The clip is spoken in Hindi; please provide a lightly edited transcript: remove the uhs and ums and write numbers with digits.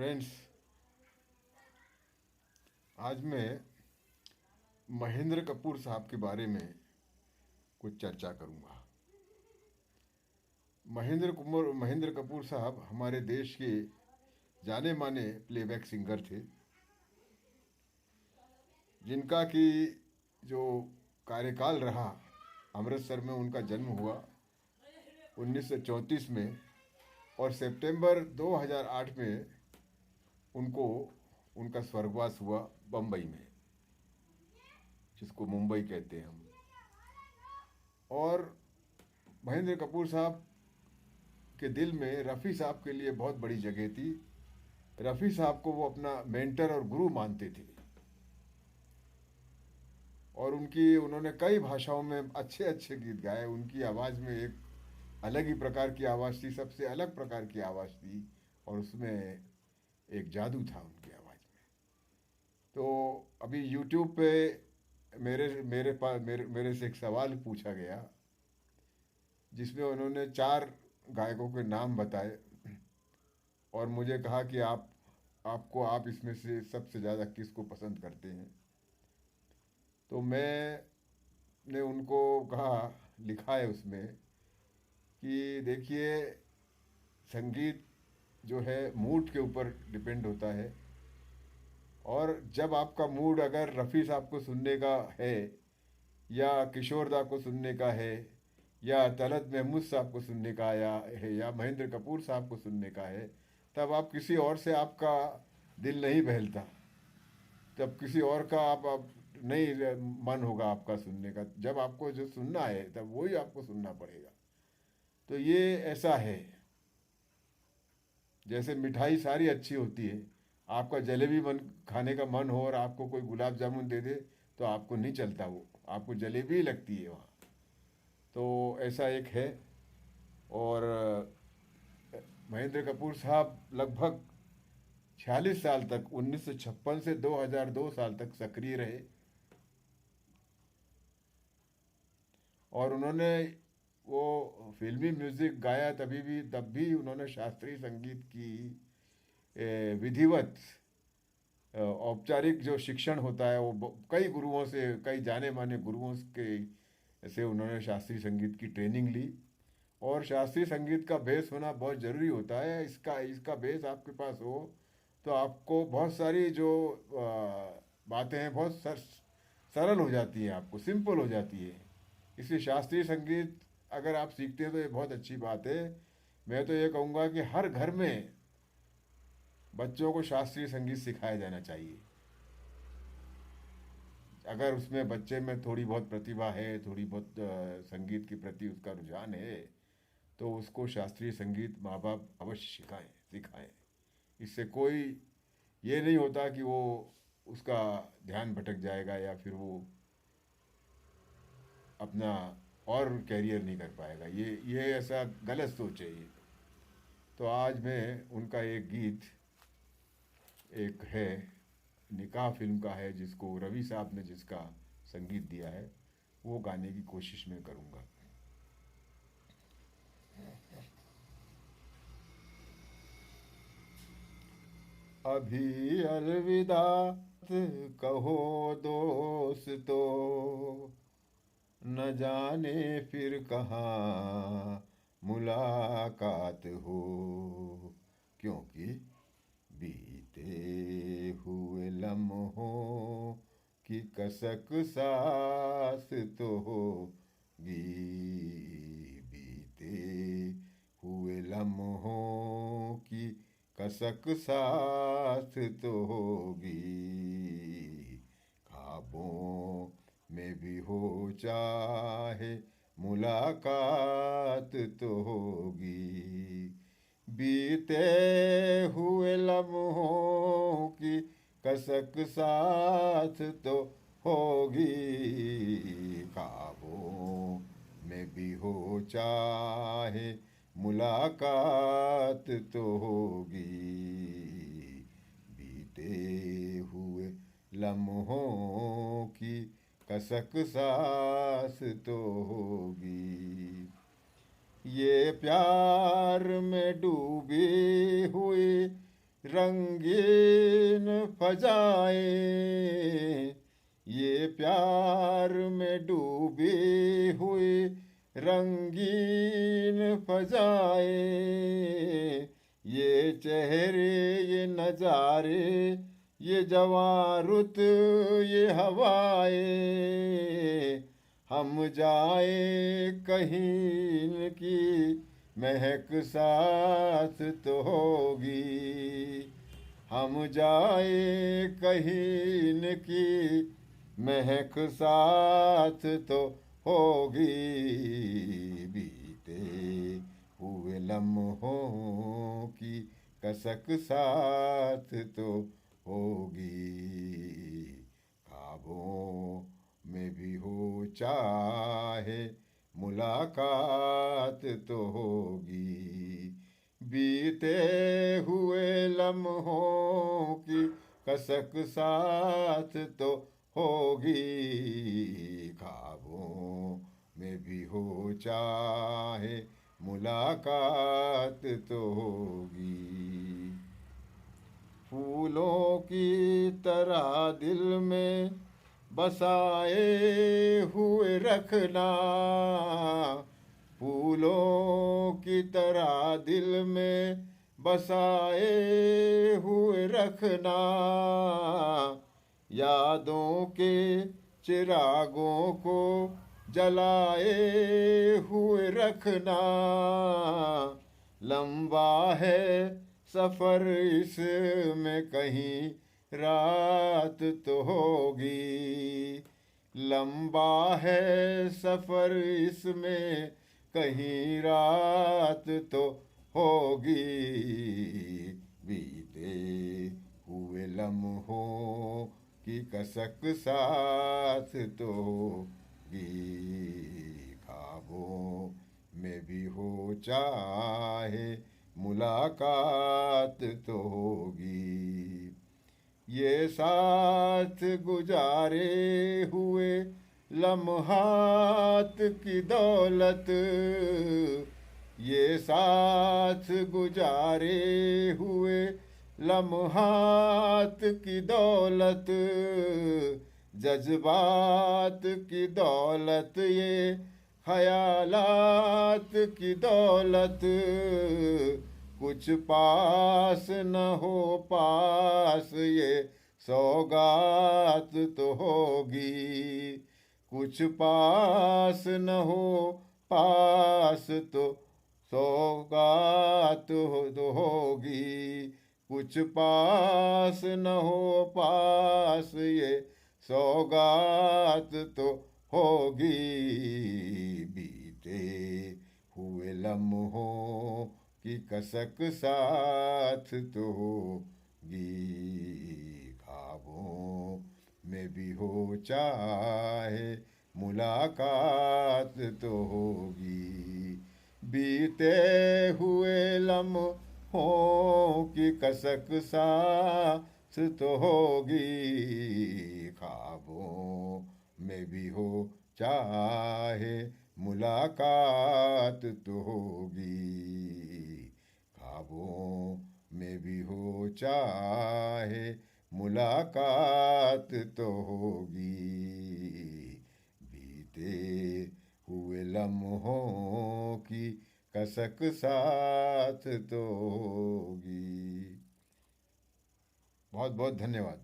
फ्रेंड्स, आज मैं महेंद्र कपूर साहब के बारे में कुछ चर्चा करूंगा। महेंद्र कपूर साहब हमारे देश के जाने माने प्लेबैक सिंगर थे, जिनका कि जो कार्यकाल रहा, अमृतसर में उनका जन्म हुआ 1934 में, और सितंबर 2008 में उनको उनका स्वर्गवास हुआ बम्बई में, जिसको मुंबई कहते हैं हम। और महेंद्र कपूर साहब के दिल में रफ़ी साहब के लिए बहुत बड़ी जगह थी। रफ़ी साहब को वो अपना मेंटर और गुरु मानते थे, और उन्होंने कई भाषाओं में अच्छे अच्छे गीत गाए। उनकी आवाज़ में एक अलग ही प्रकार की आवाज़ थी, सबसे अलग प्रकार की आवाज़ थी, और उसमें एक जादू था उनकी आवाज़ में। तो अभी यूट्यूब पे मेरे मेरे पास मेरे से एक सवाल पूछा गया, जिसमें उन्होंने 4 गायकों के नाम बताए, और मुझे कहा कि आप इसमें से सबसे ज़्यादा किसको पसंद करते हैं। तो मैंने उनको कहा, लिखा है उसमें कि देखिए, संगीत जो है मूड के ऊपर डिपेंड होता है, और जब आपका मूड अगर रफ़ी साहब को सुनने का है, या किशोर दा को सुनने का है, या तलत महमूद साहब को सुनने का या महेंद्र कपूर साहब को सुनने का है, तब आप किसी और से आपका दिल नहीं बहलता। तब किसी और का आप नहीं मन होगा आपका सुनने का। जब आपको जो सुनना है तब वही आपको सुनना पड़ेगा। तो ये ऐसा है, जैसे मिठाई सारी अच्छी होती है, आपका जलेबी मन खाने का मन हो और आपको कोई गुलाब जामुन दे दे तो आपको नहीं चलता, वो आपको जलेबी ही लगती है वहाँ। तो ऐसा एक है। और महेंद्र कपूर साहब लगभग 46 साल तक, 1956 से 2002 साल तक सक्रिय रहे, और उन्होंने वो फिल्मी म्यूज़िक गाया तब भी उन्होंने शास्त्रीय संगीत की विधिवत औपचारिक जो शिक्षण होता है वो कई गुरुओं से, कई जाने माने गुरुओं के से उन्होंने शास्त्रीय संगीत की ट्रेनिंग ली। और शास्त्रीय संगीत का बेस होना बहुत ज़रूरी होता है। इसका बेस आपके पास हो तो आपको बहुत सारी जो बातें हैं बहुत सरल हो जाती हैं, आपको सिंपल हो जाती है। इसलिए शास्त्रीय संगीत अगर आप सीखते हैं तो ये बहुत अच्छी बात है। मैं तो ये कहूँगा कि हर घर में बच्चों को शास्त्रीय संगीत सिखाया जाना चाहिए। अगर उसमें बच्चे में थोड़ी बहुत प्रतिभा है, थोड़ी बहुत संगीत के प्रति उसका रुझान है, तो उसको शास्त्रीय संगीत माँ बाप अवश्य सिखाएं। इससे कोई ये नहीं होता कि वो उसका ध्यान भटक जाएगा, या फिर वो अपना और कैरियर नहीं कर पाएगा। ये ऐसा गलत सोच है ये। तो आज मैं उनका एक गीत, एक है, निकाह फिल्म का है, जिसको रवि साहब ने जिसका संगीत दिया है, वो गाने की कोशिश मैं करूँगा। अभी अलविदा कहो दोस्तों, न जाने फिर कहाँ मुलाकात हो, क्योंकि बीते हुए लम्हों की कसक सास तो होगी। बीते हुए लम्हों की कसक सास तो होगी। ख्वाबों में भी हो चाहे मुलाकात तो होगी। बीते हुए लम्हों की कसक साथ तो होगी। ख्वाबों में भी हो चाहे मुलाकात तो होगी। बीते हुए लम्हों की कसक सास तो होगी। ये प्यार में डूबी हुई रंगीन फजाए, ये प्यार में डूबी हुई रंगीन फजाए, ये चेहरे ये नजारे ये जवां रुत ये हवाएं, हम जाए कहीं की महक साथ तो होगी, हम जाए कहीं न की महक साथ तो होगी, बीते हुए लम्हों की कसक साथ तो होगी, ख्वाबों में भी हो चाहे मुलाकात तो होगी, बीते हुए लम्हों की कसक साथ तो होगी, ख्वाबों में भी हो चाहे मुलाकात तो होगी, फूलों की तरह दिल में बसाए हुए रखना, फूलों की तरह दिल में बसाए हुए रखना, यादों के चिरागों को जलाए हुए रखना, लंबा है सफर इसमें कहीं रात तो होगी, लंबा है सफर इसमें कहीं रात तो होगी, बीते हुए लम्हों की कसक साथ तो होगी, ख्वाबों में भी हो चाहे मुलाकात तो होगी, ये साथ गुजारे हुए लम्हात की दौलत, ये साथ गुजारे हुए लम्हात की दौलत, जज्बात की दौलत ये ख्यालात की दौलत, कुछ पास न हो पास ये सौगात तो होगी, कुछ पास न हो पास तो सौगात हो तो होगी, कुछ पास न हो पास ये सौगात तो होगी, बीते हुए लम्हों की कसक साथ तो होगी, ख्वाबों में भी हो चाहे मुलाकात तो होगी, बीते हुए लम्हों की कसक साथ तो होगी, ख्वाबों में भी हो चाहे मुलाकात तो होगी, ख्वाबों में भी हो चाहे मुलाकात तो होगी, बीते हुए लम्हों की कसक साथ तो होगी। बहुत बहुत धन्यवाद।